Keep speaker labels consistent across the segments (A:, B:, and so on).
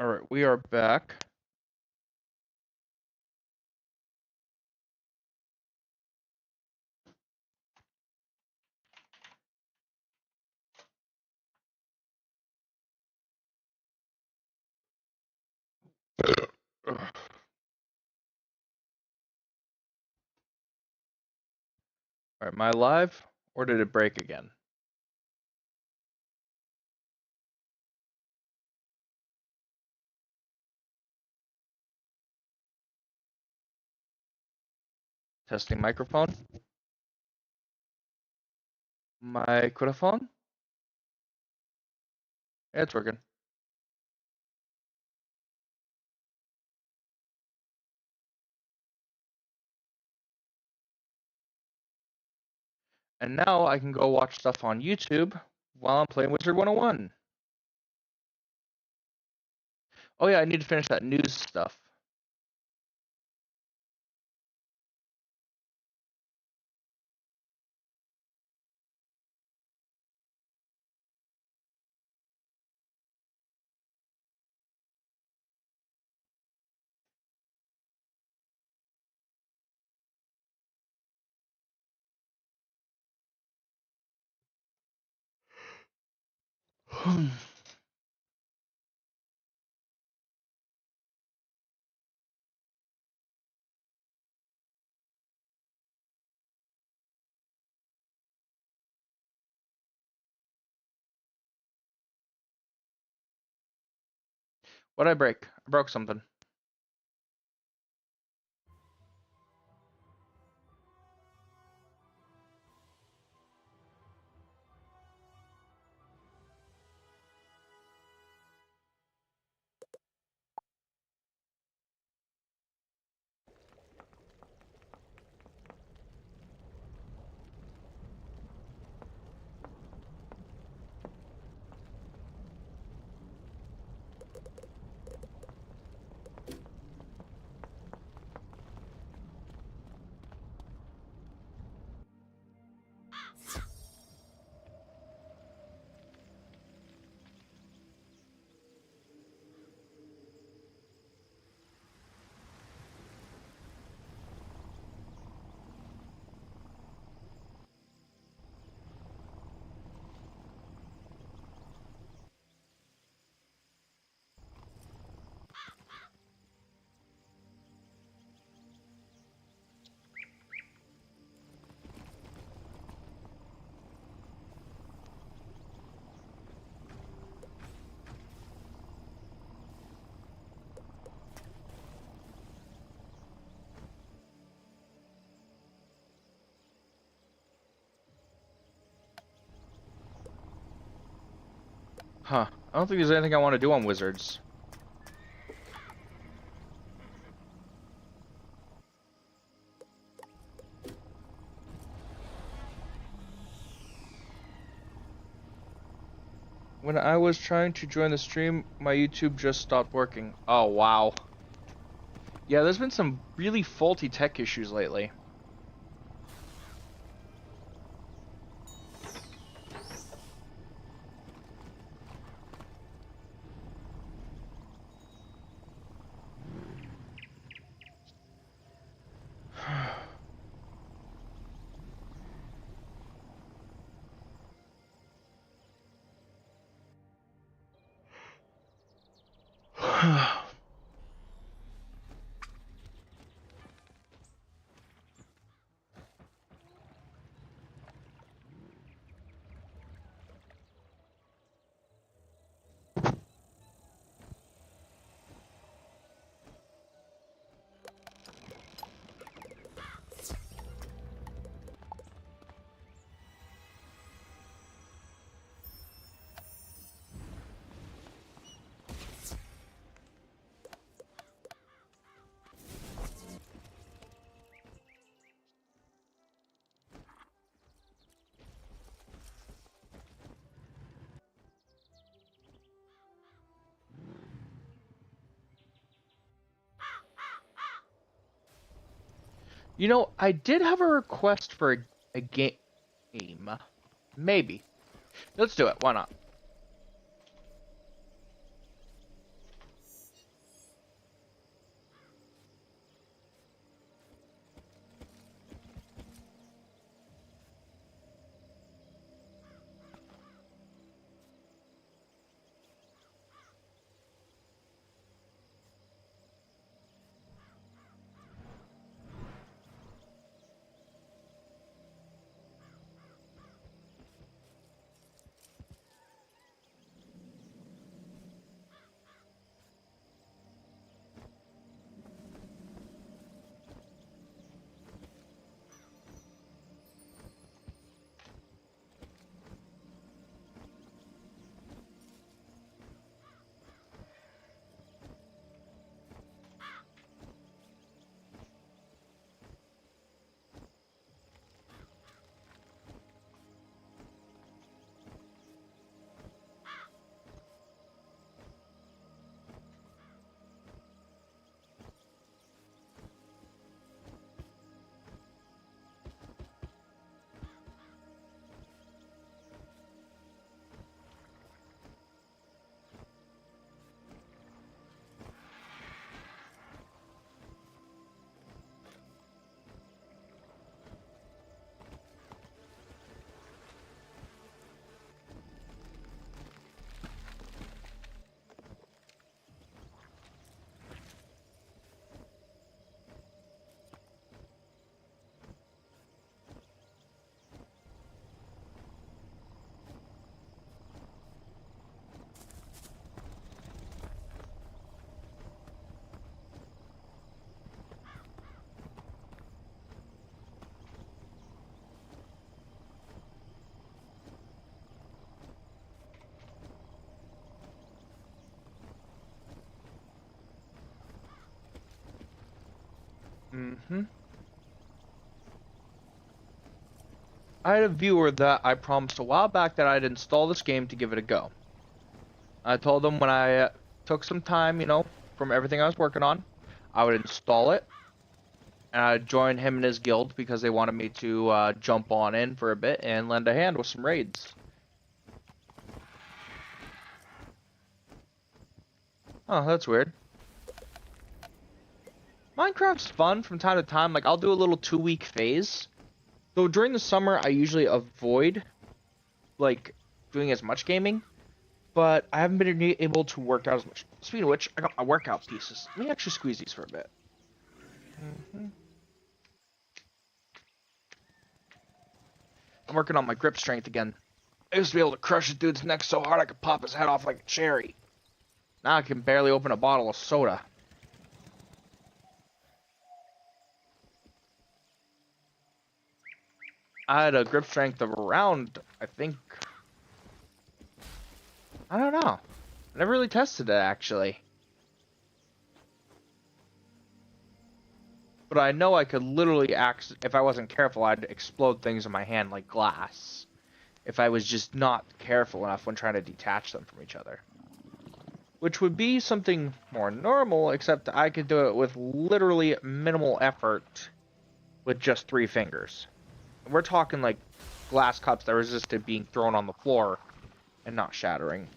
A: Alright, we are back. Alright, am I live? Or did it break again? Testing microphone. Microphone? Yeah, it's working. And now I can go watch stuff on YouTube while I'm playing Wizard101. Oh yeah, I need to finish that news stuff. What'd I break? I broke something. Huh. I don't think there's anything I want to do on Wizards. When I was trying to join the stream, my YouTube just stopped working. Oh, wow. Yeah, there's been some really faulty tech issues lately. You know, I did have a request for a game. Maybe. Let's do it. Why not? Mm-hmm. I had a viewer that I promised a while back that I'd install this game to give it a go. I told them when I took some time, you know, from everything I was working on, I would install it, and I'd join him in his guild because they wanted me to jump on in for a bit and lend a hand with some raids. Oh, that's weird. Minecraft's fun from time to time. Like, I'll do a little 2-week phase. Though during the summer, I usually avoid, like, doing as much gaming. But I haven't been able to work out as much. Speaking of which, I got my workout pieces. Let me actually squeeze these for a bit. I'm working on my grip strength again. I used to be able to crush a dude's neck so hard I could pop his head off like a cherry. Now I can barely open a bottle of soda. I had a grip strength of around, I think... I don't know. I never really tested it, actually. But I know I could literally, if I wasn't careful, I'd explode things in my hand like glass. If I was just not careful enough when trying to detach them from each other. Which would be something more normal, except I could do it with literally minimal effort with just 3 fingers. We're talking like glass cups that resisted being thrown on the floor and not shattering.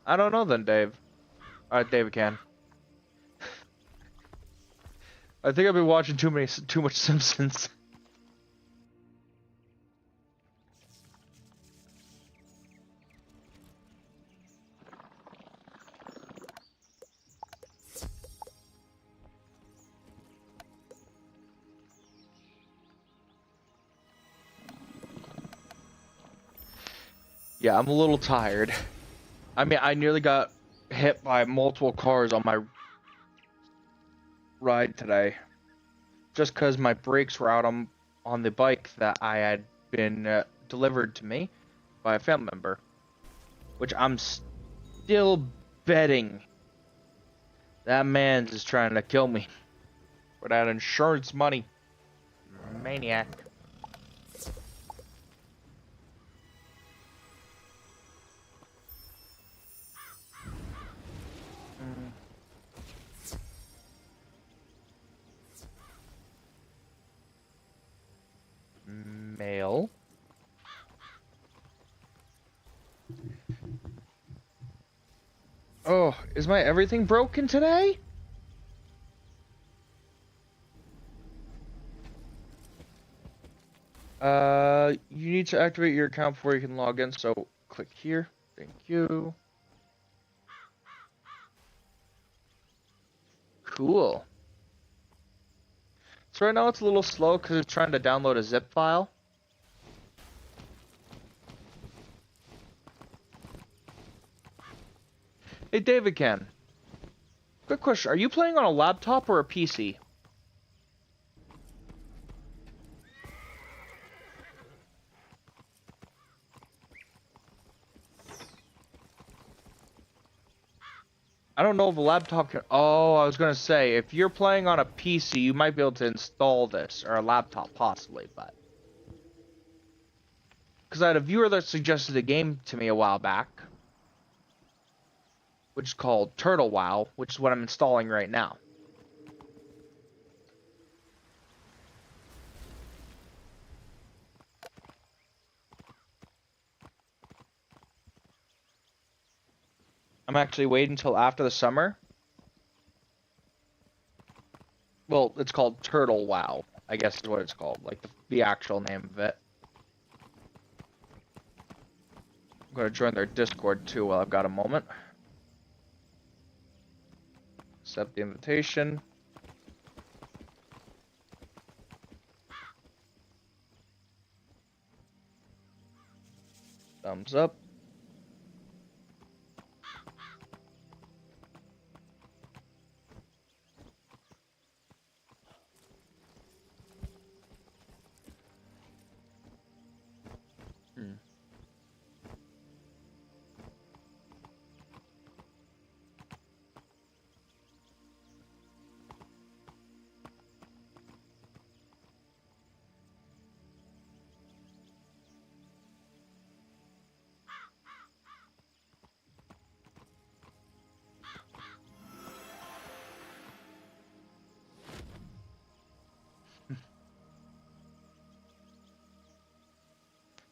A: I don't know then, Dave. David can. I think I've been watching too much Simpsons. Yeah, I'm a little tired. I mean, I nearly got hit by multiple cars on my ride today. Just because my brakes were out on the bike that I had been delivered to me by a family member. Which I'm still betting that man's is trying to kill me for that insurance money. Maniac. Mail. Oh, is my everything broken today? You need to activate your account before you can log in, so click here. Thank you. Cool. So right now it's a little slow because it's trying to download a zip file. Hey, David Ken. Quick question. Are you playing on a laptop or a PC? I don't know if a laptop can... Oh, I was going to say, if you're playing on a PC, you might be able to install this, or a laptop, possibly, but... Because I had a viewer that suggested a game to me a while back, which is called Turtle Wow, which is what I'm installing right now. I'm actually waiting until after the summer. Well, it's called Turtle Wow, I guess is what it's called, like the actual name of it. I'm going to join their Discord too while I've got a moment. Accept the invitation. Thumbs up.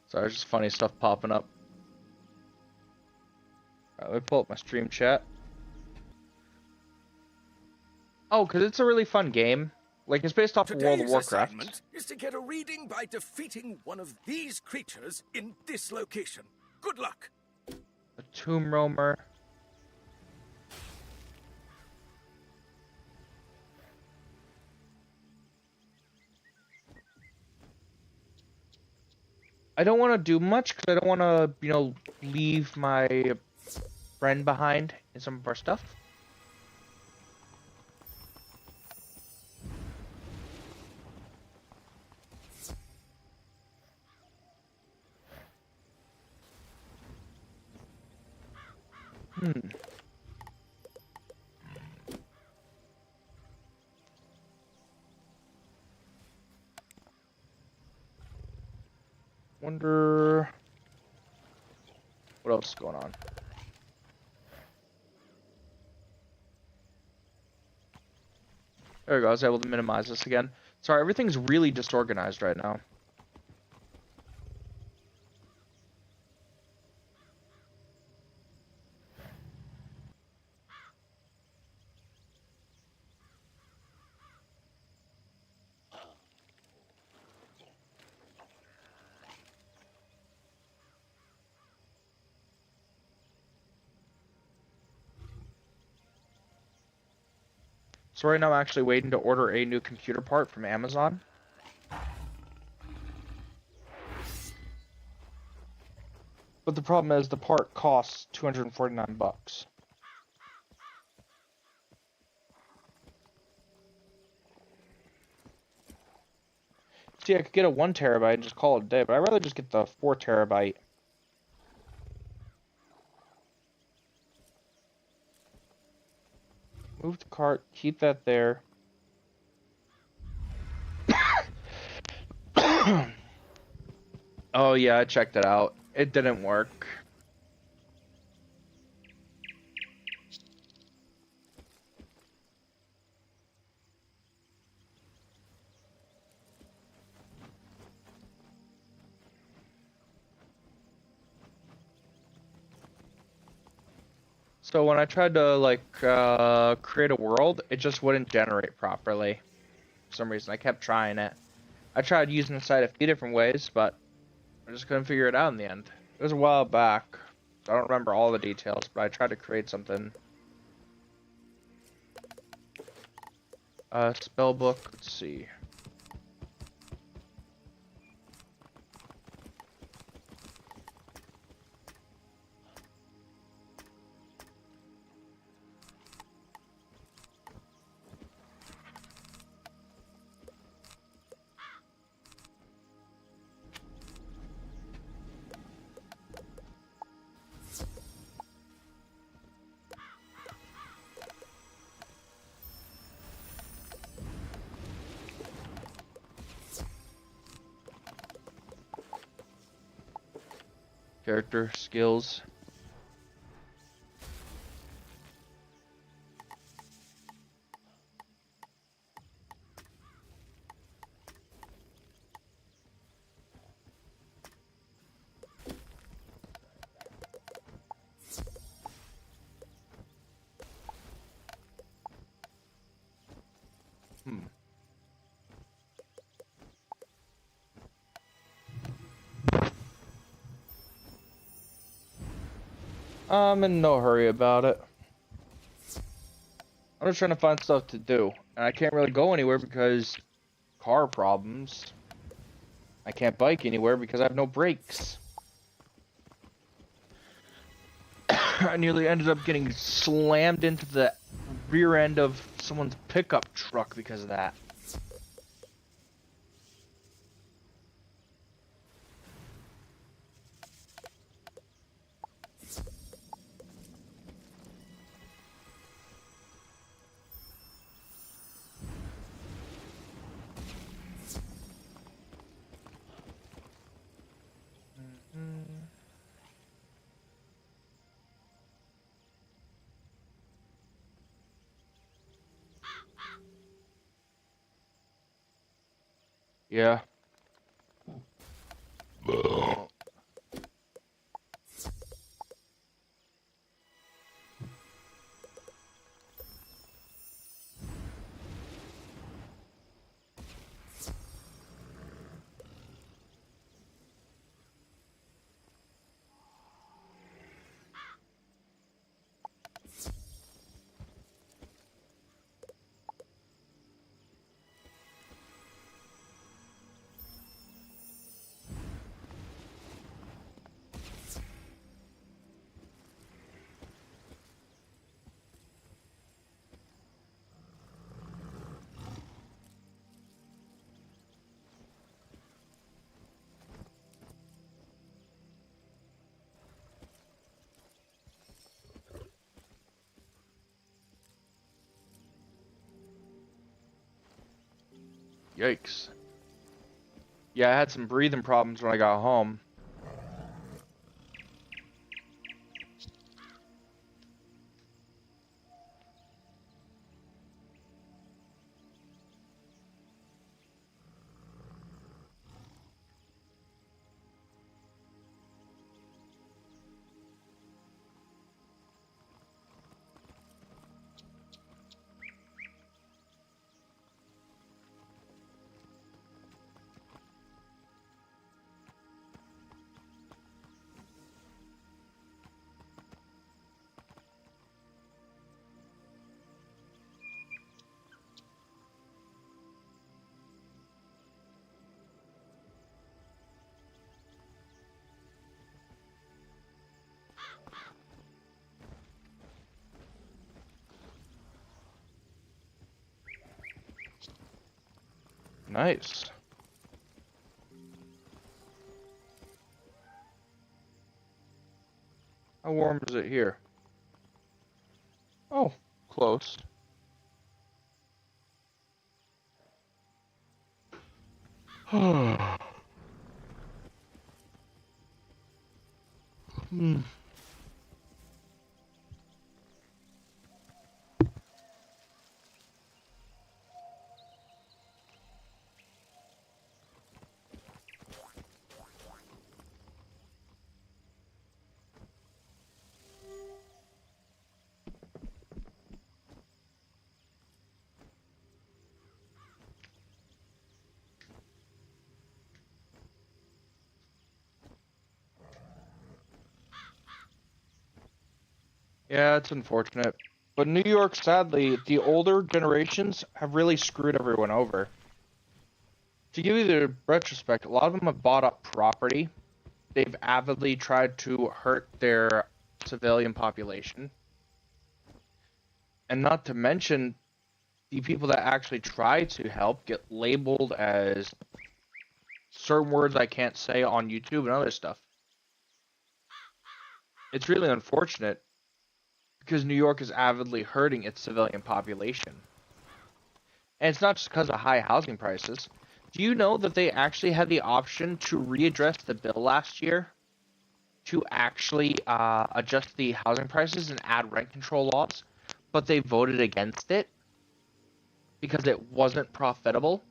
A: Sorry, it's just funny stuff popping up. Alright, let me pull up my stream chat. Oh, because it's a really fun game. Like, it's based off of World of
B: Today's
A: Warcraft.
B: assignment is to get a reading by defeating one of these creatures in this location. Good luck.
A: A Tomb Roamer. I don't want to do much because I don't want to, you know, leave my friend behind in some of our stuff. Wonder what else is going on. There we go. I was able to minimize this again. Sorry, everything's really disorganized right now. So right now I'm actually waiting to order a new computer part from Amazon. But the problem is the part costs 249 bucks. See, I could get a 1 terabyte and just call it a day, but I'd rather just get the 4 terabyte. Move the cart, keep that there. Oh yeah, I checked it out. It didn't work. So when I tried to like create a world, it just wouldn't generate properly. For some reason, I kept trying it. I tried using the site a few different ways, but I just couldn't figure it out in the end. It was a while back. I don't remember all the details, but I tried to create something. Spellbook, let's see. Character, skills. I'm in no hurry about it. I'm just trying to find stuff to do. And I can't really go anywhere because car problems. I can't bike anywhere because I have no brakes. I nearly ended up getting slammed into the rear end of someone's pickup truck because of that. Yeah. Yikes. Yeah, I had some breathing problems when I got home. Nice. How warm is it here? Oh, close. Hmm. Yeah, it's unfortunate. But New York, sadly, the older generations have really screwed everyone over. To give you the retrospect, a lot of them have bought up property. They've avidly tried to hurt their civilian population. And not to mention, the people that actually try to help get labeled as certain words I can't say on YouTube and other stuff. It's really unfortunate because New York is avidly hurting its civilian population. And it's not just because of high housing prices. Do you know that they actually had the option to readdress the bill last year to actually adjust the housing prices and add rent control laws, but they voted against it because it wasn't profitable?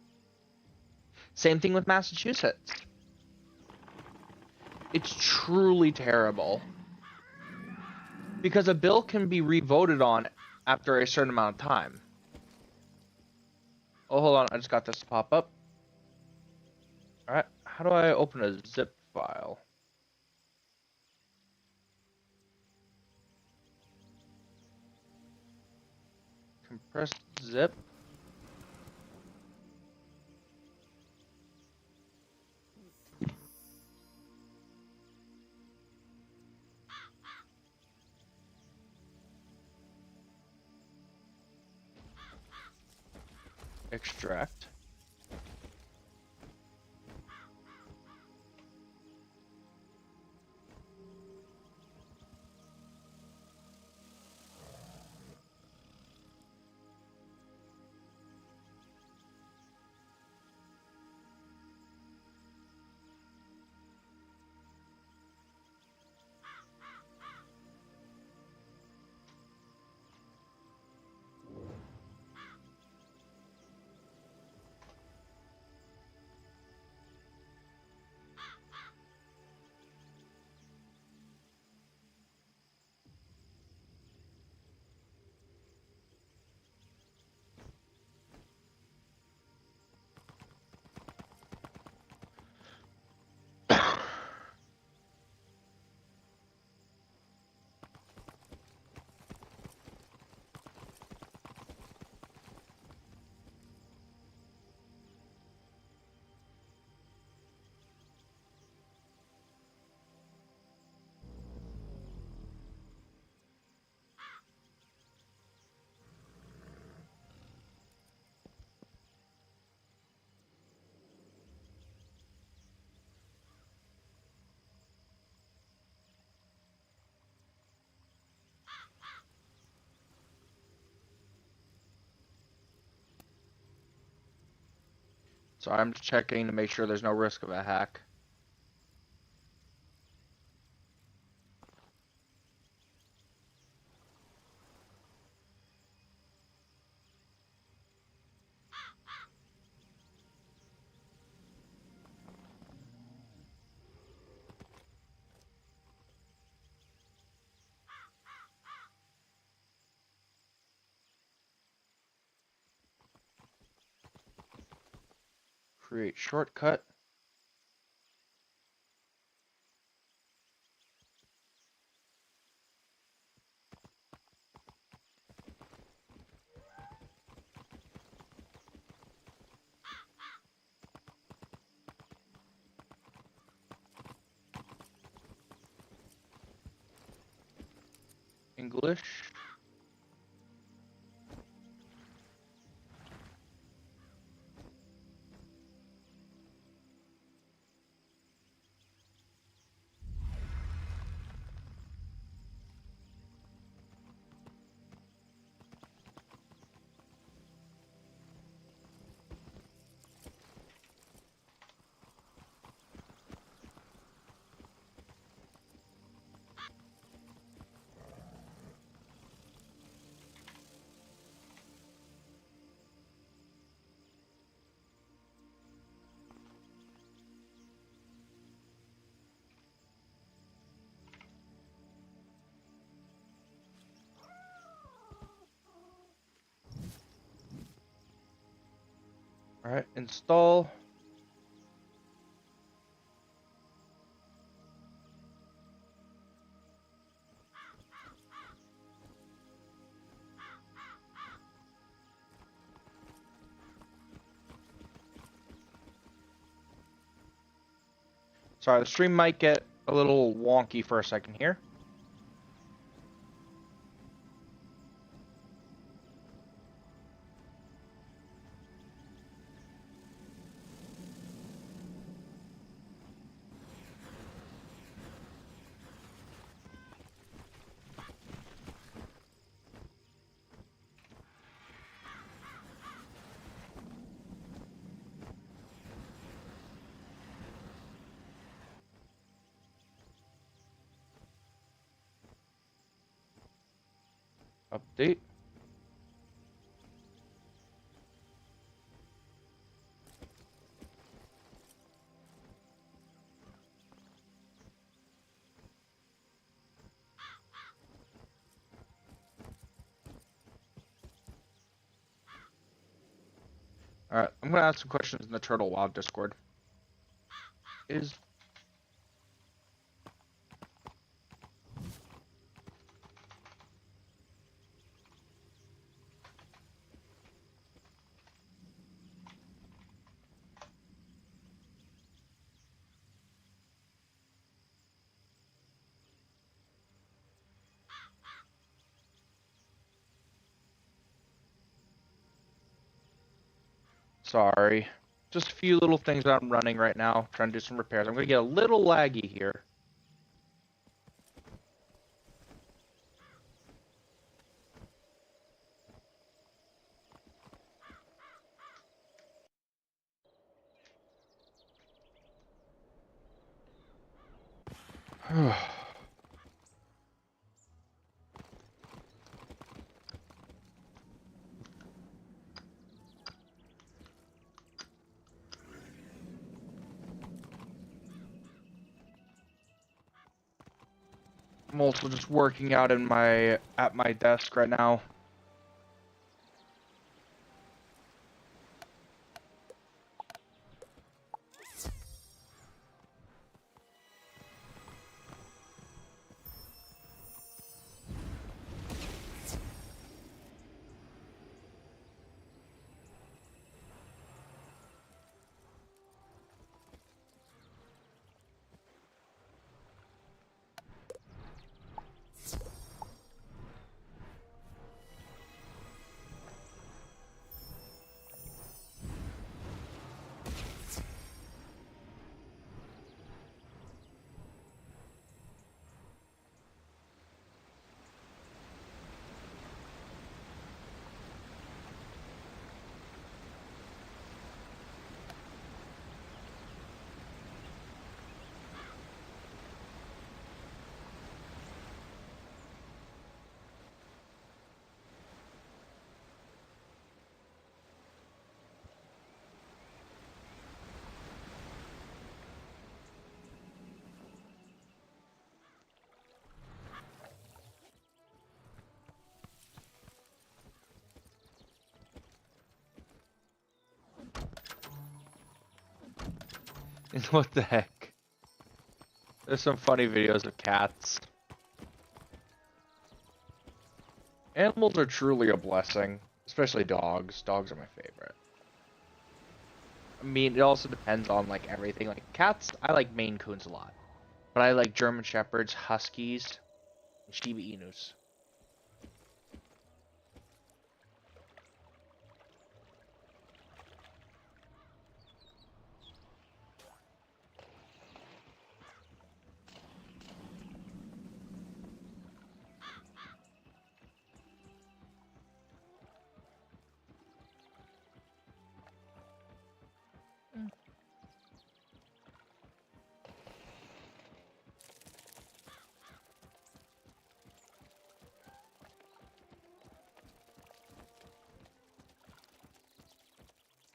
A: Same thing with Massachusetts. It's truly terrible because a bill can be revoted on after a certain amount of time. Oh, hold on, I just got this to pop up. Alright, how do I open a zip file? Compressed zip. Extract. So I'm just checking to make sure there's no risk of a hack. Create shortcut. English. All right, install. Sorry, the stream might get a little wonky for a second here. Update. All right, I'm gonna ask some questions in the Turtle Wild Discord. Is sorry, just a few little things that I'm running right now, trying to do some repairs. I'm gonna get a little laggy here. I'm also just working out at my desk right now. What the heck? There's some funny videos of cats. Animals are truly a blessing, especially dogs. Dogs are my favorite. I mean, it also depends on like everything. Like cats, I like Maine Coons a lot, but I like German Shepherds, Huskies, and Shiba Inus.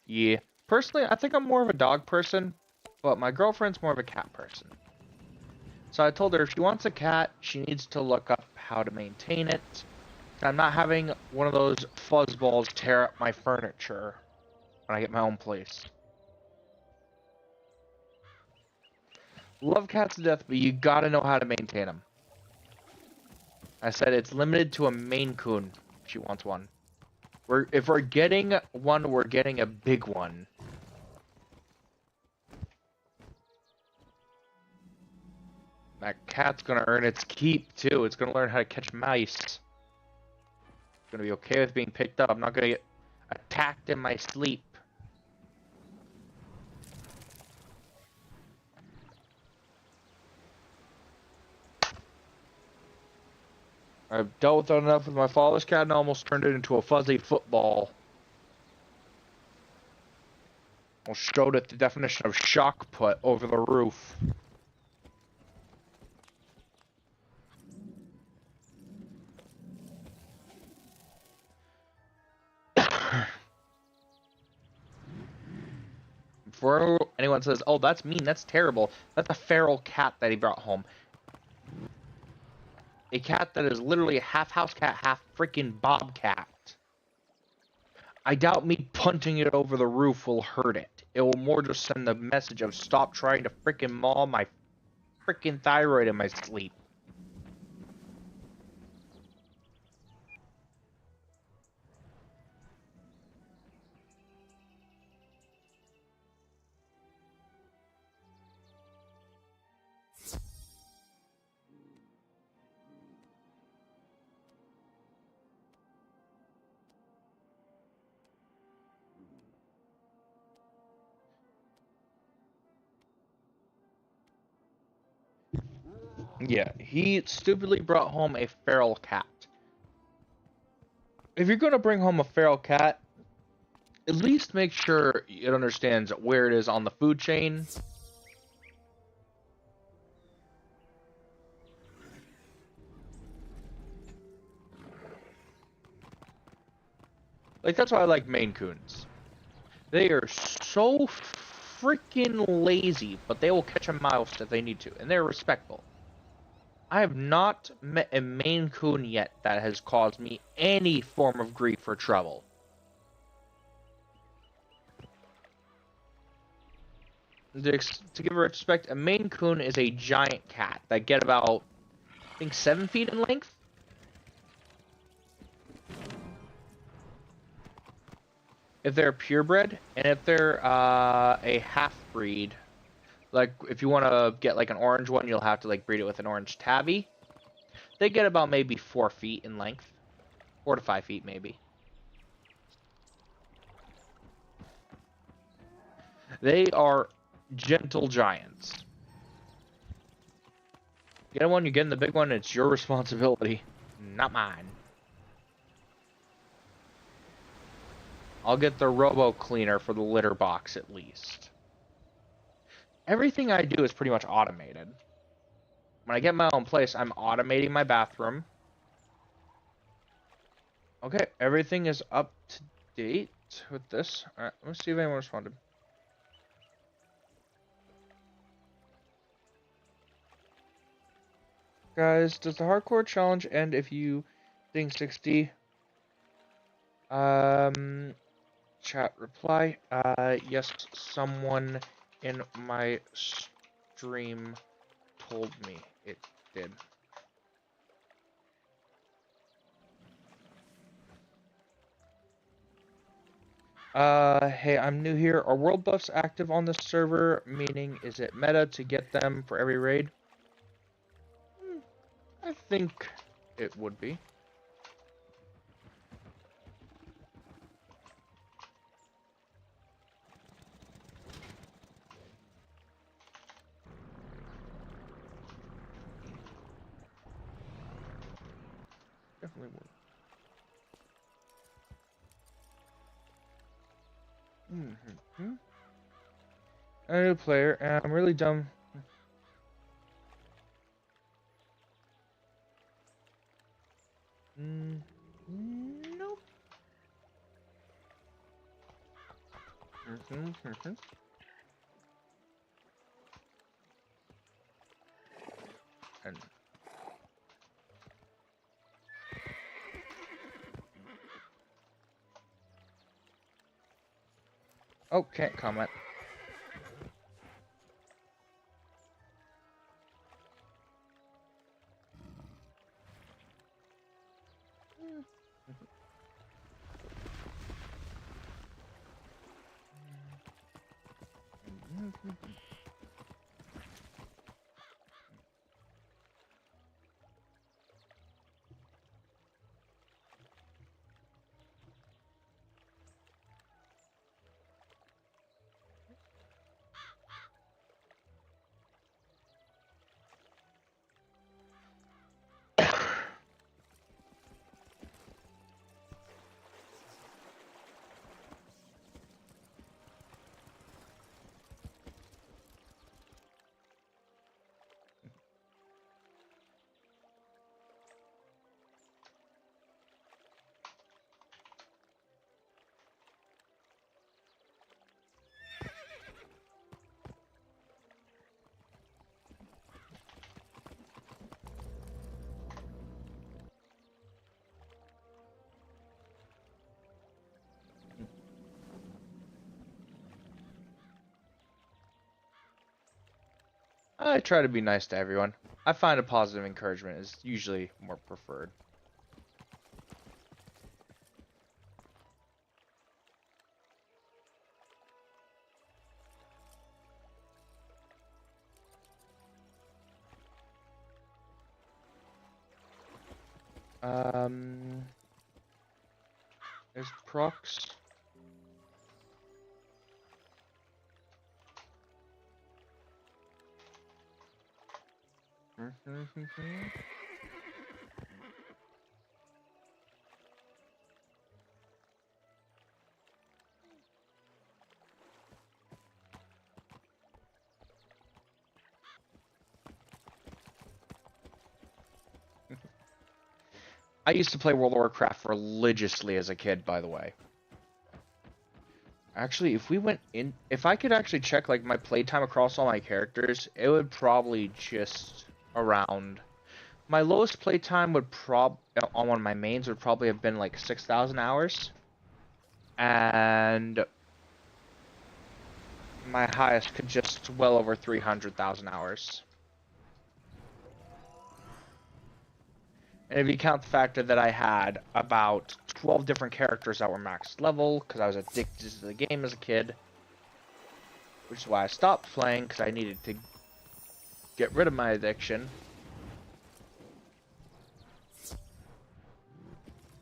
A: Yeah. Personally, I think I'm more of a dog person, but my girlfriend's more of a cat person. So I told her if she wants a cat, she needs to look up how to maintain it. I'm not having one of those fuzzballs tear up my furniture when I get my own place. Love cats to death, but you gotta know how to maintain them. I said it's limited to a Maine Coon if she wants one. If we're getting one, we're getting a big one. That cat's gonna earn its keep too. It's gonna learn how to catch mice. It's gonna be okay with being picked up. I'm not gonna get attacked in my sleep. I've dealt with that enough with my father's cat and almost turned it into a fuzzy football. I showed it the definition of shock put over the roof. Before anyone says, oh, that's mean, that's terrible, that's a feral cat that he brought home. A cat that is literally a half house cat, half freaking bobcat. I doubt me punting it over the roof will hurt it. It will more just send the message of stop trying to freaking maul my freaking thyroid in my sleep. Yeah, he stupidly brought home a feral cat. If you're gonna bring home a feral cat, at least make sure it understands where it is on the food chain. Like, that's why I like Maine Coons. They are so freaking lazy, but they will catch a mouse if they need to, and they're respectful. I have not met a Maine Coon yet that has caused me any form of grief or trouble. To give respect, a Maine Coon is a giant cat that get about, I think, 7 feet in length. If they're purebred, and if they're a half-breed, like if you want to get like an orange one, you'll have to like breed it with an orange tabby. They get about maybe 4 feet in length, 4 to 5 feet maybe. They are gentle giants. Get one, you're getting the big one. It's your responsibility, not mine. I'll get the robo cleaner for the litter box at least. Everything I do is pretty much automated. When I get my own place, I'm automating my bathroom. Okay, everything is up to date with this. Alright, let's see if anyone responded. Guys, does the hardcore challenge end if you ding 60? Chat reply. Yes, someone in my stream told me it did. Hey, I'm new here. Are world buffs active on this server? Meaning, is it meta to get them for every raid? I think it would be. Definitely would. I'm a new player, and I'm really dumb. Nope. And oh, can't comment. I try to be nice to everyone. I find a positive encouragement is usually more preferred. Is prox? I used to play World of Warcraft religiously as a kid, by the way. Actually, if I could actually check like my playtime across all my characters, it would probably just around. My lowest playtime would on one of my mains would probably have been like 6,000 hours, and my highest could just well over 300,000 hours. And if you count the factor that I had about 12 different characters that were max level, because I was addicted to the game as a kid, which is why I stopped playing, because I needed to get rid of my addiction.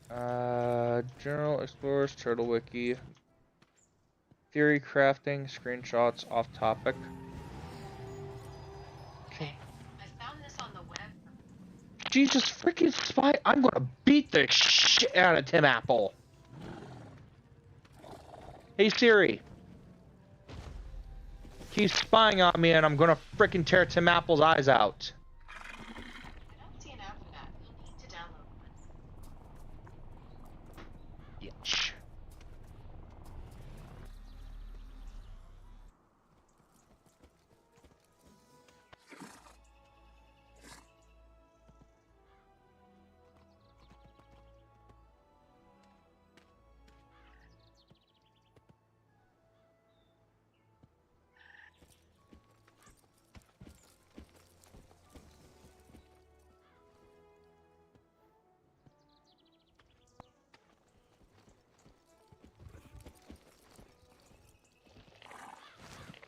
A: General Explorers, Turtle Wiki, Theory Crafting, Screenshots, off topic.
C: Okay, I found this on the web.
A: Jesus freaking spy! I'm gonna beat the shit out of Tim Apple. Hey Siri. He's spying on me and I'm gonna freaking tear Tim Apple's eyes out.
C: I don't see an app for that. You'll need to download one.
A: Bitch.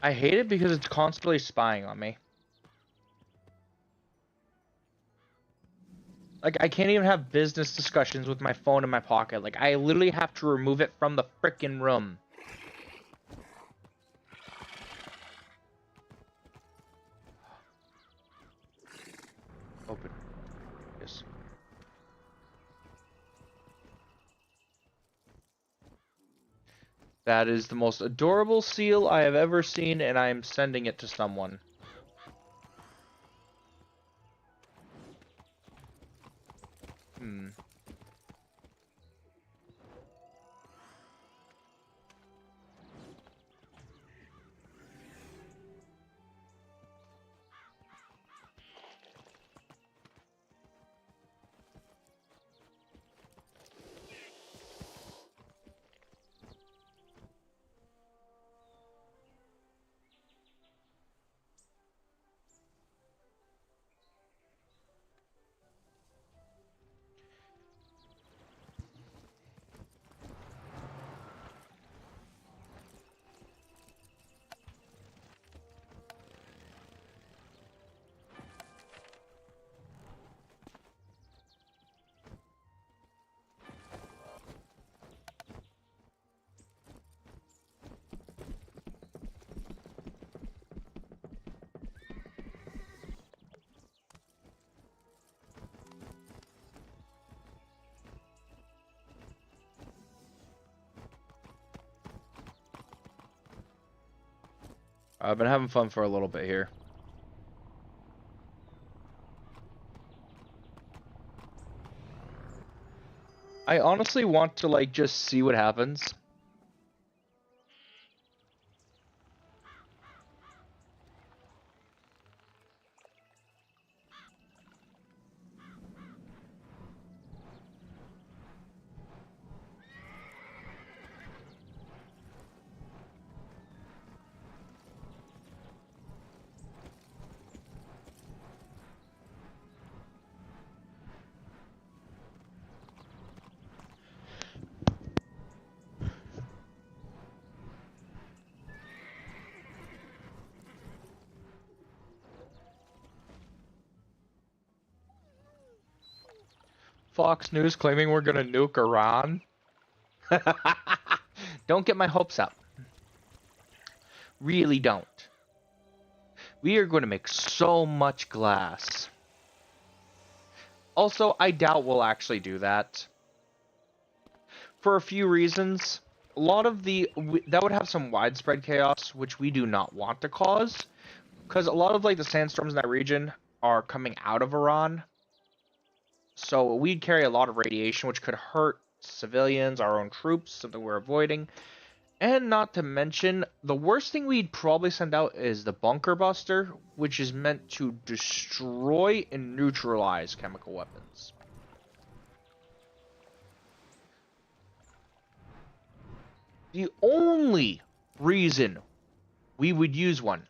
A: I hate it because it's constantly spying on me. Like, I can't even have business discussions with my phone in my pocket. Like, I literally have to remove it from the frickin' room. Open. Yes. That is the most adorable seal I have ever seen, and I am sending it to someone. Hmm. I've been having fun for a little bit here. I honestly want to, like, just see what happens. Fox News claiming we're gonna nuke Iran. Don't get my hopes up. Really don't. We are going to make so much glass. Also, I doubt we'll actually do that. For a few reasons. A lot of that would have some widespread chaos, which we do not want to cause. Because a lot of, like, the sandstorms in that region are coming out of Iran. So we'd carry a lot of radiation, which could hurt civilians, our own troops, something we're avoiding. And not to mention, the worst thing we'd probably send out is the bunker buster, which is meant to destroy and neutralize chemical weapons. The only reason we would use one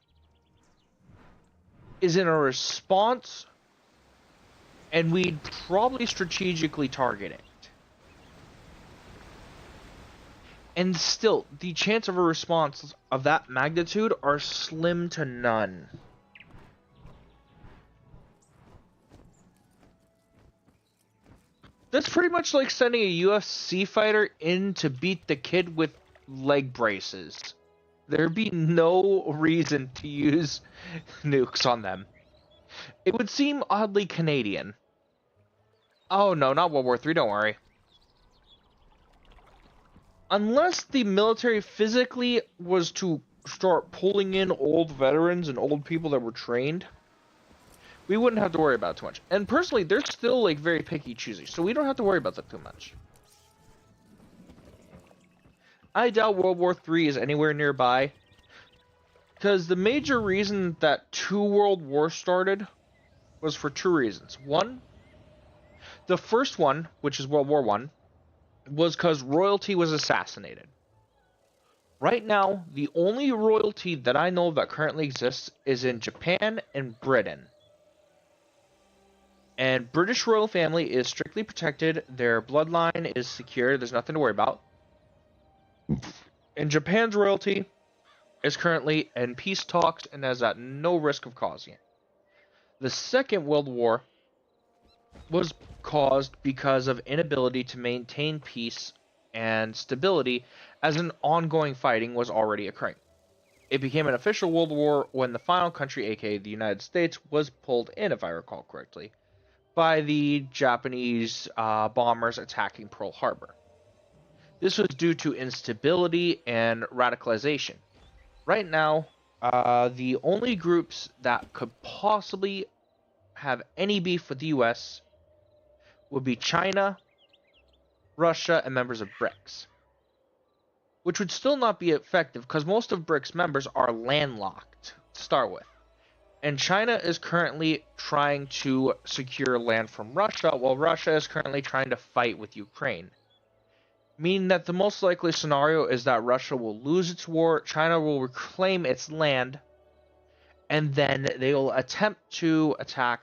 A: is in a response, and we'd probably strategically target it. And still, the chance of a response of that magnitude are slim to none. That's pretty much like sending a UFC fighter in to beat the kid with leg braces. There'd be no reason to use nukes on them. It would seem oddly Canadian. Oh no, not World War III, don't worry. Unless the military physically was to start pulling in old veterans and old people that were trained, we wouldn't have to worry about it too much. And personally, they're still, like, very picky choosy, so we don't have to worry about that too much. I doubt World War III is anywhere nearby, because the major reason that 2 world wars started was for 2 reasons. One, the first one, which is World War I, was because royalty was assassinated. Right now, the only royalty that I know of that currently exists is in Japan and Britain. And British royal family is strictly protected. Their bloodline is secure. There's nothing to worry about. In Japan's royalty, is currently in peace talks and is at no risk of causing it. The Second World War was caused because of inability to maintain peace and stability as an ongoing fighting was already occurring. It became an official world war when the final country, aka the United States, was pulled in, if I recall correctly, by the Japanese bombers attacking Pearl Harbor. This was due to instability and radicalization. Right now, the only groups that could possibly have any beef with the US would be China, Russia, and members of BRICS, which would still not be effective because most of BRICS members are landlocked to start with. And China is currently trying to secure land from Russia, while Russia is currently trying to fight with Ukraine. Meaning that the most likely scenario is that Russia will lose its war, China will reclaim its land, and then they will attempt to attack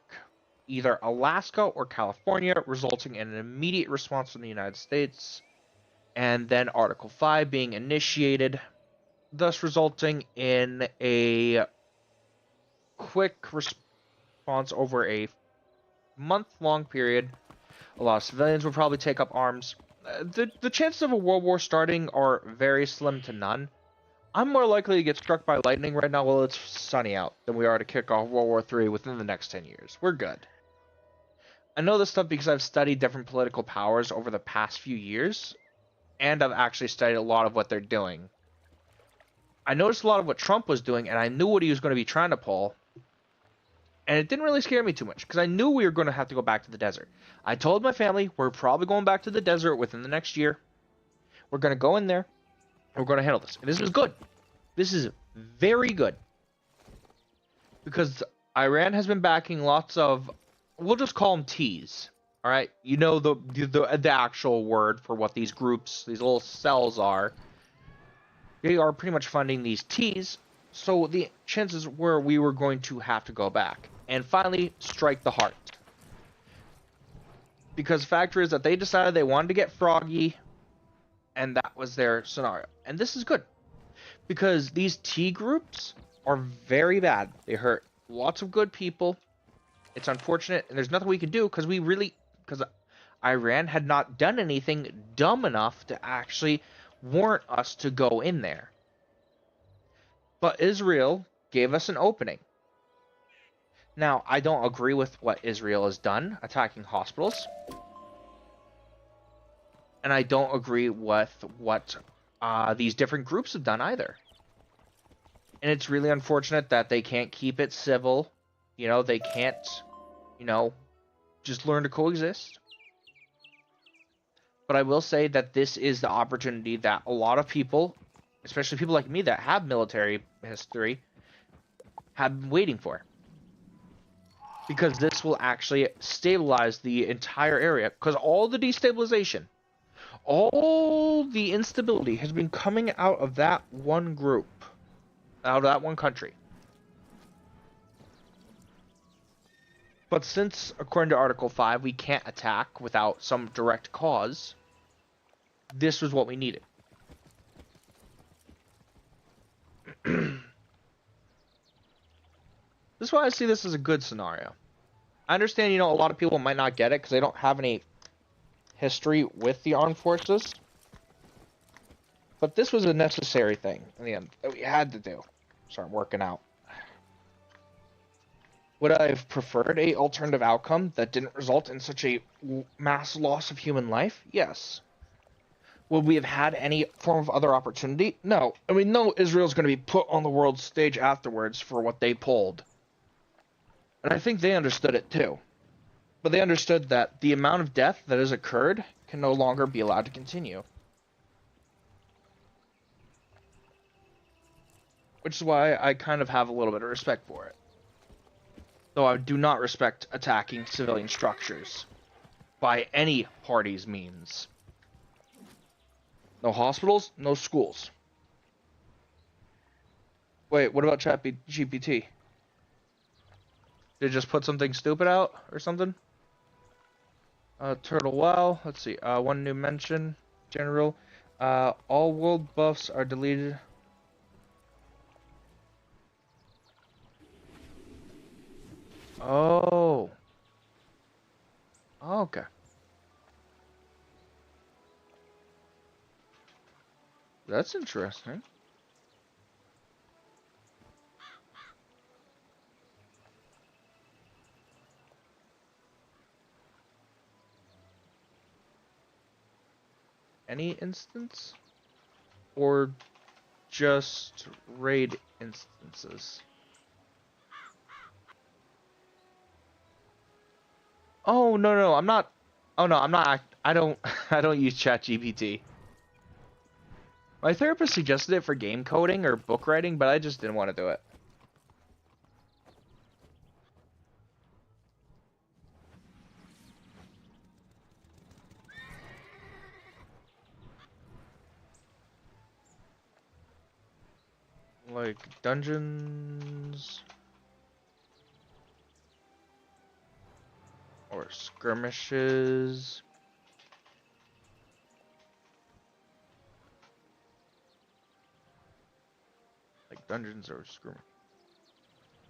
A: either Alaska or California, resulting in an immediate response from the United States, and then Article 5 being initiated, thus resulting in a quick response over a month-long period. A lot of civilians will probably take up arms. The chances of a world war starting are very slim to none. I'm more likely to get struck by lightning right now while it's sunny out than we are to kick off World War III within the next 10 years. We're good. I know this stuff because I've studied different political powers over the past few years, and I've actually studied a lot of what they're doing. I noticed a lot of what Trump was doing, and I knew what he was going to be trying to pull, and it didn't really scare me too much, because I knew we were going to have to go back to the desert. I told my family, we're probably going back to the desert within the next year. We're going to go in there, and we're going to handle this. And this is good. This is very good. Because Iran has been backing lots of, we'll just call them T's. Alright? You know the actual word for what these groups, these little cells are. They are pretty much funding these T's. So the chances were we were going to have to go back. And finally, strike the heart. Because the fact is that they decided they wanted to get froggy, and that was their scenario. And this is good. Because these T groups are very bad. They hurt lots of good people. It's unfortunate, and there's nothing we can do because because Iran had not done anything dumb enough to actually warrant us to go in there. But Israel gave us an opening. Now, I don't agree with what Israel has done, attacking hospitals. And I don't agree with what these different groups have done either. And it's really unfortunate that they can't keep it civil. You know, they can't, just learn to coexist. But I will say that this is the opportunity that a lot of people, especially people like me that have military history, have been waiting for. Because this will actually stabilize the entire area. Because all the destabilization, all the instability has been coming out of that one group. Out of that one country. But since, according to Article 5, we can't attack without some direct cause, this was what we needed. This is why I see this as a good scenario. I understand, a lot of people might not get it because they don't have any history with the armed forces. But this was a necessary thing in the end that we had to do. Start working out. Would I have preferred a alternative outcome that didn't result in such a mass loss of human life? Yes. Would we have had any form of other opportunity? No. And we know Israel's going to be put on the world stage afterwards for what they pulled. And I think they understood it too. But they understood that the amount of death that has occurred can no longer be allowed to continue. Which is why I kind of have a little bit of respect for it. Though I do not respect attacking civilian structures. By any party's means. No hospitals, no schools. Wait, what about ChatGPT? Did it just put something stupid out or something? Turtle Wow, let's see. One new mention. General. All world buffs are deleted. Oh. Okay. That's interesting. Any instance? Or just raid instances? Oh, no, no, I'm not. Oh, no, I'm not. I don't. I don't use ChatGPT. My therapist suggested it for game coding or book writing, but I just didn't want to do it. Like dungeons or skirmishes. Like dungeons or skirmishes.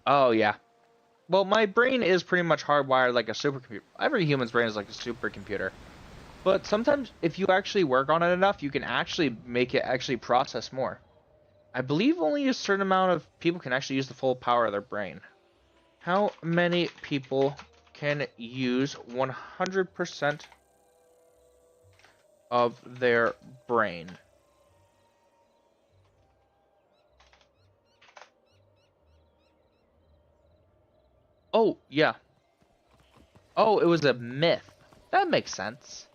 A: Oh, yeah. Well, my brain is pretty much hardwired like a supercomputer. Every human's brain is like a supercomputer. But sometimes, if you actually work on it enough, you can actually make it actually process more. I believe only a certain amount of people can actually use the full power of their brain. How many people can use 100% of their brain? Oh, yeah. Oh, it was a myth. That makes sense.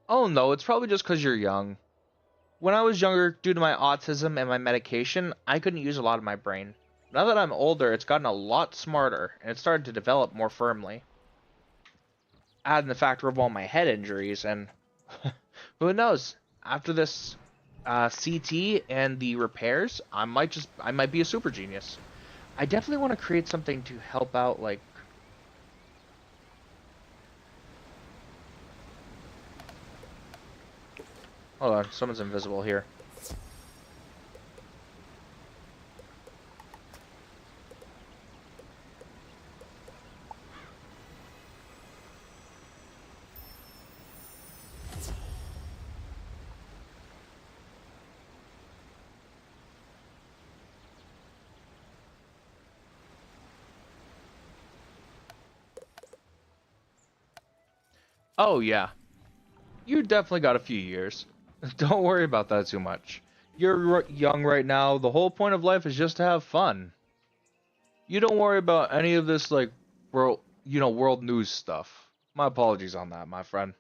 A: Oh no, it's probably just because you're young. When I was younger, due to my autism and my medication, I couldn't use a lot of my brain. Now that I'm older, it's gotten a lot smarter, and it started to develop more firmly. Add in the factor of all my head injuries, and who knows? After this CT and the repairs, I might be a super genius. I definitely want to create something to help out, like, hold on, someone's invisible here. Oh yeah, you definitely got a few years. Don't worry about that too much. You're young right now. The whole point of life is just to have fun. You don't worry about any of this like world news stuff. My apologies on that, my friend.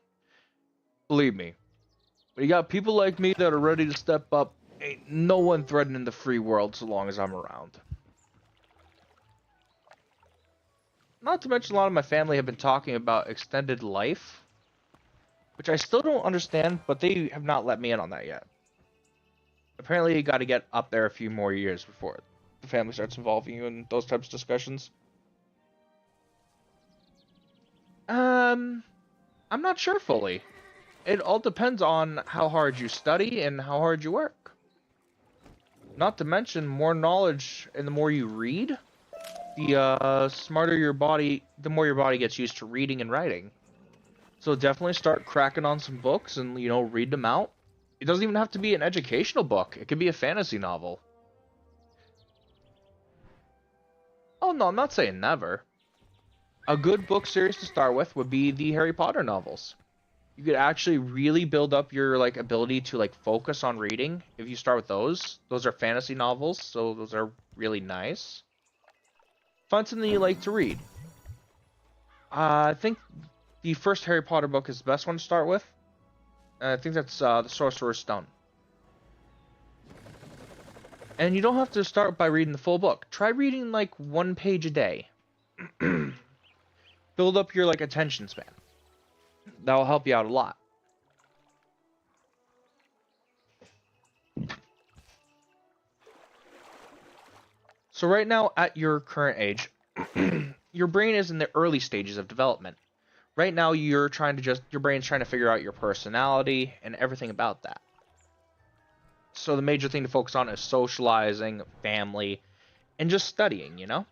A: Believe me. But you got people like me that are ready to step up. Ain't no one threatening the free world so long as I'm around. Not to mention a lot of my family have been talking about extended life, which I still don't understand, but they have not let me in on that yet. Apparently, you got to get up there a few more years before the family starts involving you in those types of discussions. Um, I'm not sure fully. It all depends on how hard you study and how hard you work. Not to mention, more knowledge and the more you read, the smarter your body, the more your body gets used to reading and writing. So definitely start cracking on some books and, read them out. It doesn't even have to be an educational book. It could be a fantasy novel. Oh no, I'm not saying never. A good book series to start with would be the Harry Potter novels. You could actually really build up your ability to focus on reading if you start with those. Those are fantasy novels, so those are really nice. Find something you like to read. I think the first Harry Potter book is the best one to start with. I think that's the Sorcerer's Stone. And you don't have to start by reading the full book. Try reading one page a day. Build up your attention span. That'll help you out a lot. So right now, at your current age, your brain is in the early stages of development. Right now, you're trying to your brain's trying to figure out your personality and everything about that. So the major thing to focus on is socializing, family, and just studying, you know?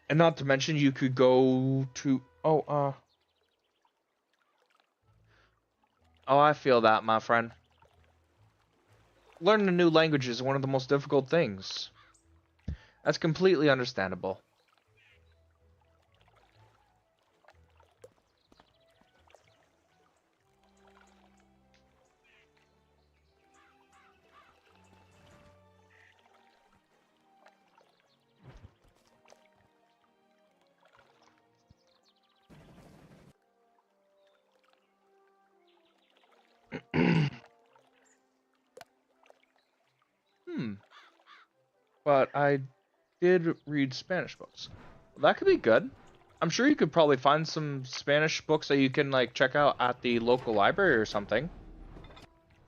A: And not to mention, you could go to... Oh, I feel that, my friend. Learning a new language is one of the most difficult things. That's completely understandable. But I did read Spanish books. Well, that could be good. I'm sure you could probably find some Spanish books that you can like check out at the local library or something.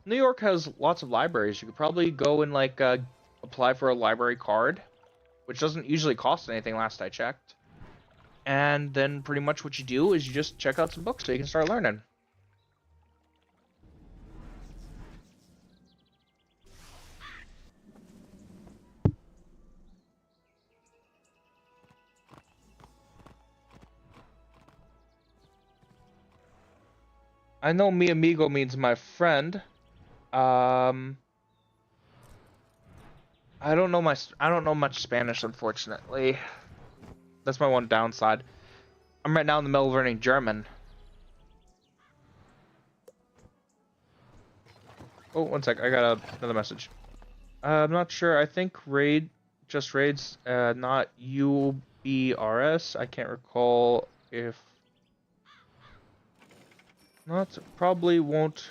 A: New York has lots of libraries. You could probably go and like apply for a library card, which doesn't usually cost anything last I checked. And then pretty much what you do is you just check out some books so you can start learning. I know mi amigo means my friend. Um, I don't know much Spanish, unfortunately. That's my one downside. I'm right now in the middle of learning German. Oh, one sec. I got another message. I'm not sure. I think just raids, not UBRS. I can't recall if not. Probably won't.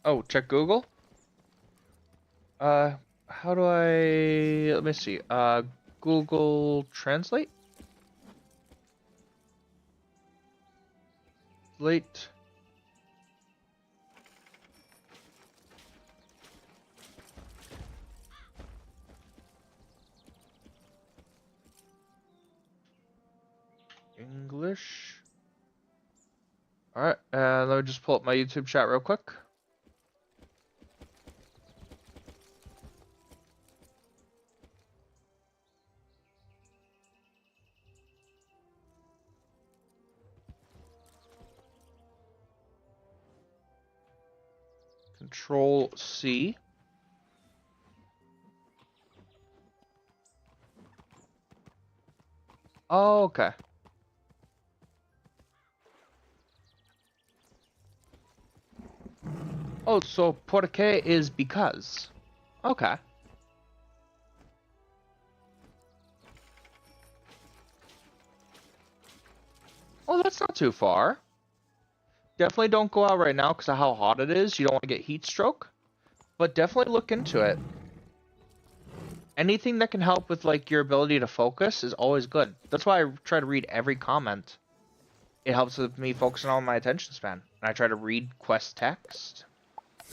A: Oh, check Google. How do I? Let me see. Google Translate. Late. English. Alright, let me just pull up my YouTube chat real quick. Control C. Oh, okay. Oh, so porque is because. Okay. Oh, that's not too far. Definitely don't go out right now because of how hot it is. You don't want to get heat stroke. But definitely look into it. Anything that can help with like your ability to focus is always good. That's why I try to read every comment. It helps with me focusing on my attention span. And I try to read quest text.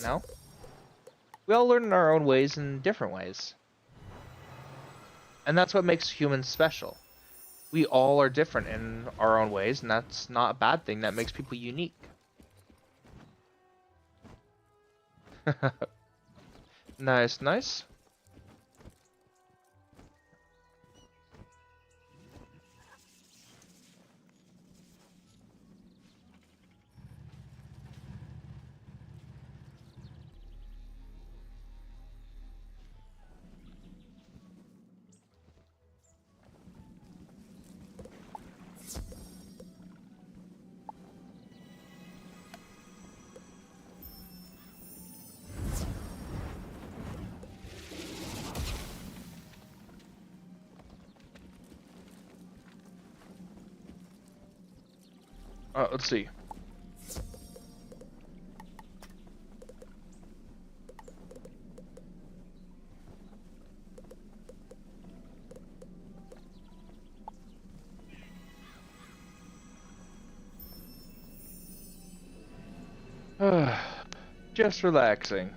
A: No? We all learn in our own ways and different ways. And that's what makes humans special. We all are different in our own ways, and that's not a bad thing. That makes people unique. Nice, nice. Let's see. Just relaxing.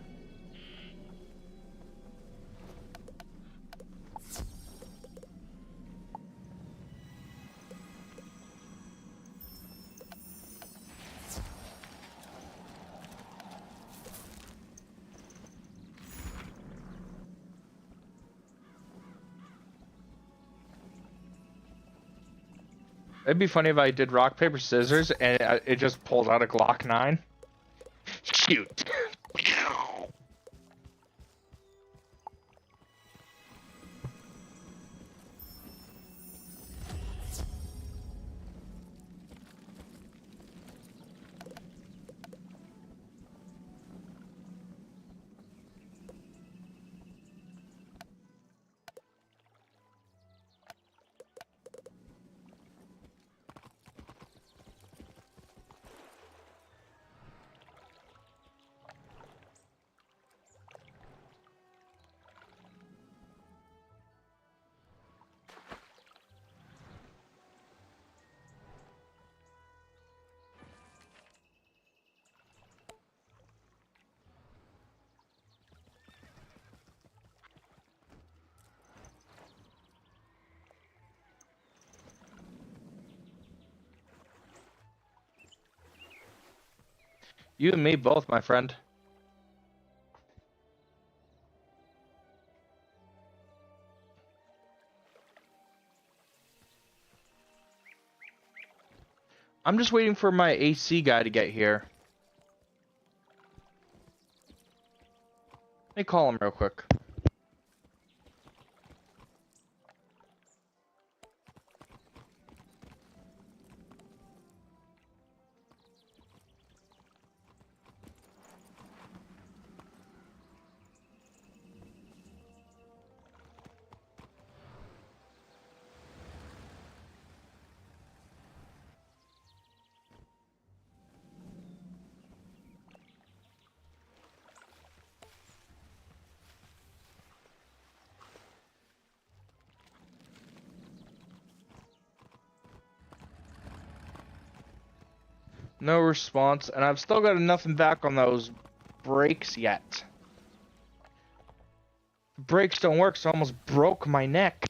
A: It'd be funny if I did rock, paper, scissors, and it just pulls out a Glock 9. Shoot. You and me both, my friend. I'm just waiting for my AC guy to get here. Let me call him real quick. No response, and I've still got nothing back on those brakes yet. The brakes don't work, so I almost broke my neck.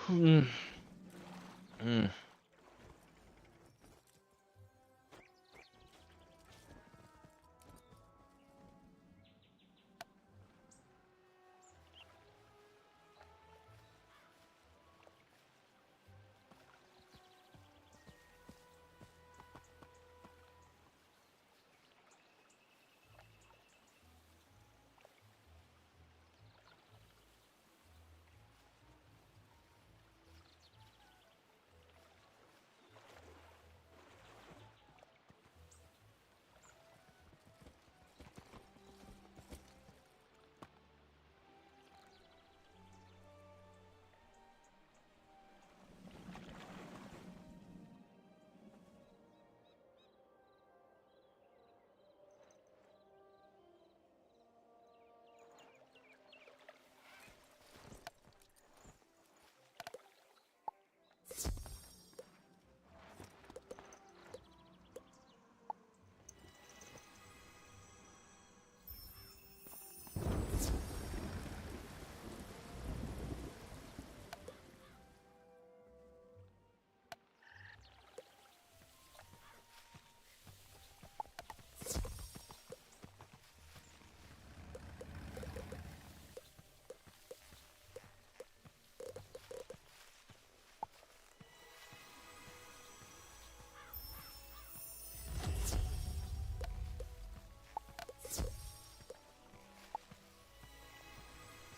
A: Hmm.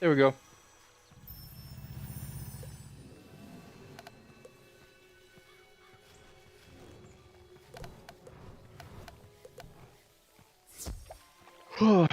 A: There we go. Cool,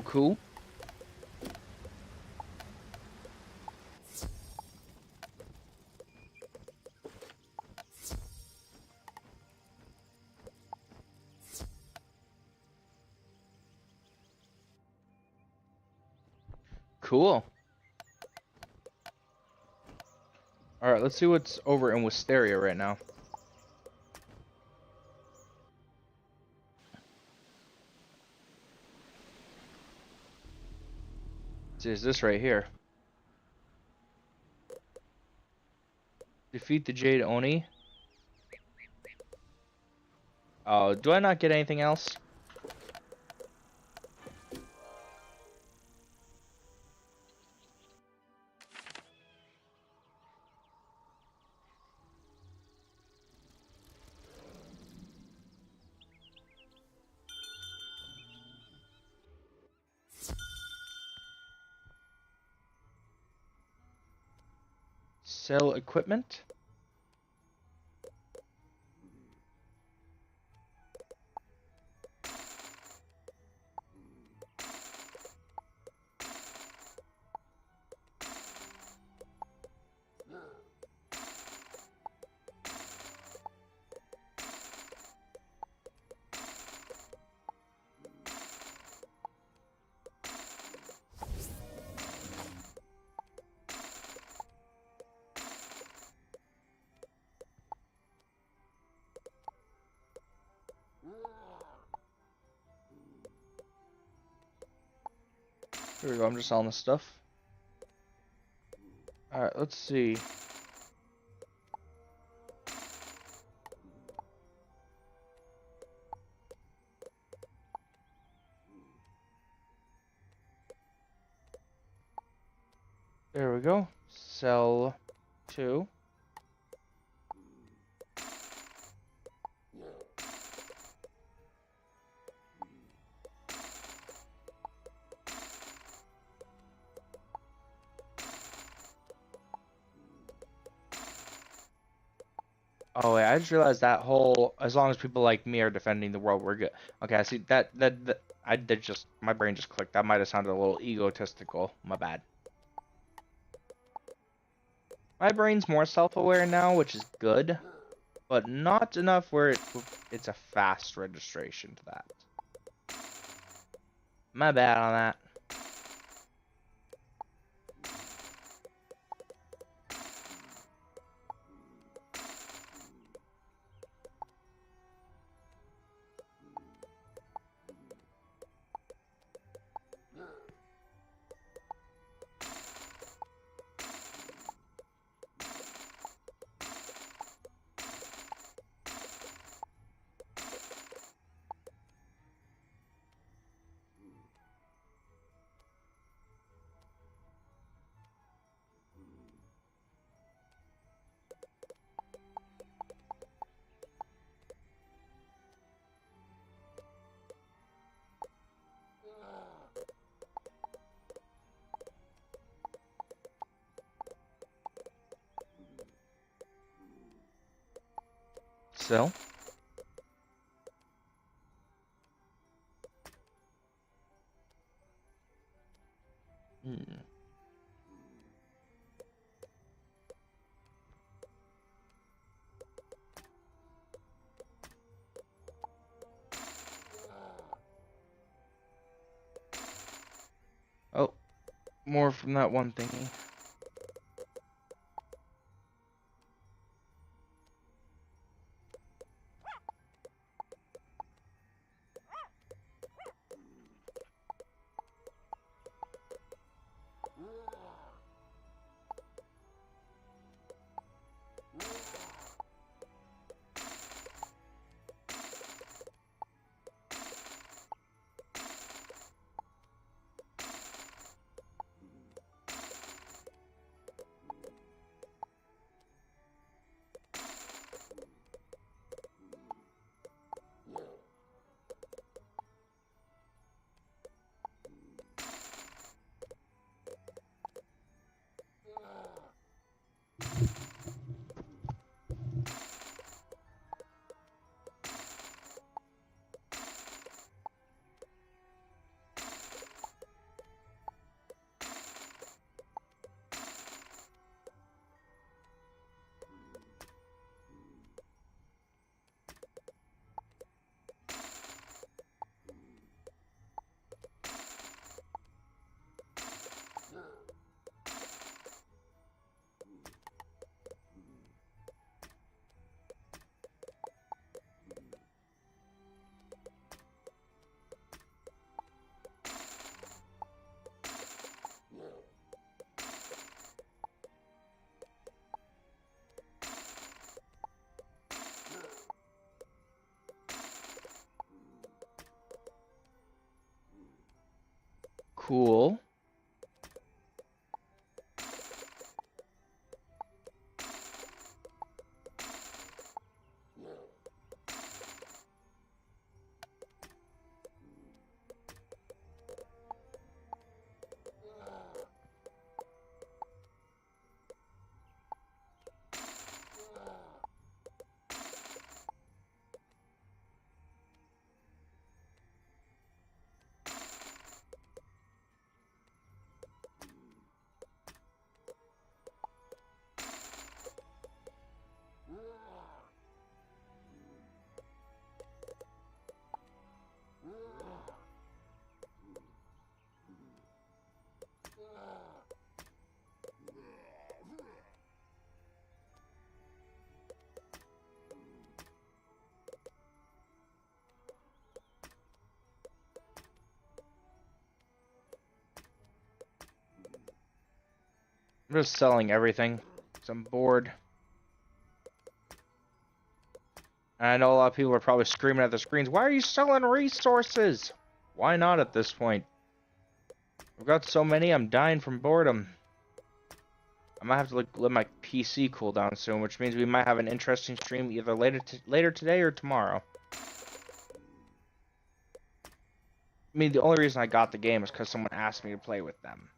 A: cool. Cool. Alright, let's see what's over in Wisteria right now. Is this right here? Defeat the Jade Oni. Oh, do I not get anything else? Sell equipment. Here we go, I'm just selling this stuff. Alright, let's see. There we go. Sell 2. Oh wait, I just realized that whole as long as people like me are defending the world, we're good. Okay, I see that I did just my brain just clicked. That might have sounded a little egotistical. My bad. My brain's more self-aware now, which is good, but not enough where it's a fast registration to that. My bad on that. still. Hmm. Oh, more from that one thingy. Cool. I'm just selling everything, 'cause I'm bored. And I know a lot of people are probably screaming at the screens, why are you selling resources? Why not at this point? I've got so many, I'm dying from boredom. I might have to let my PC cool down soon, which means we might have an interesting stream either later today or tomorrow. I mean, the only reason I got the game is because someone asked me to play with them.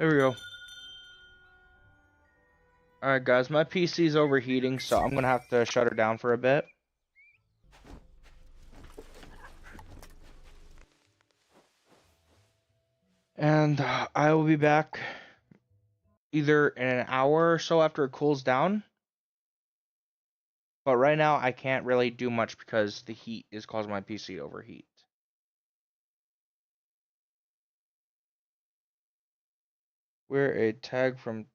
A: There we go. Alright guys, my PC's overheating, so I'm gonna have to shut her down for a bit. And I will be back either in an hour or so after it cools down. But right now I can't really do much because the heat is causing my PC to overheat. We're a tag from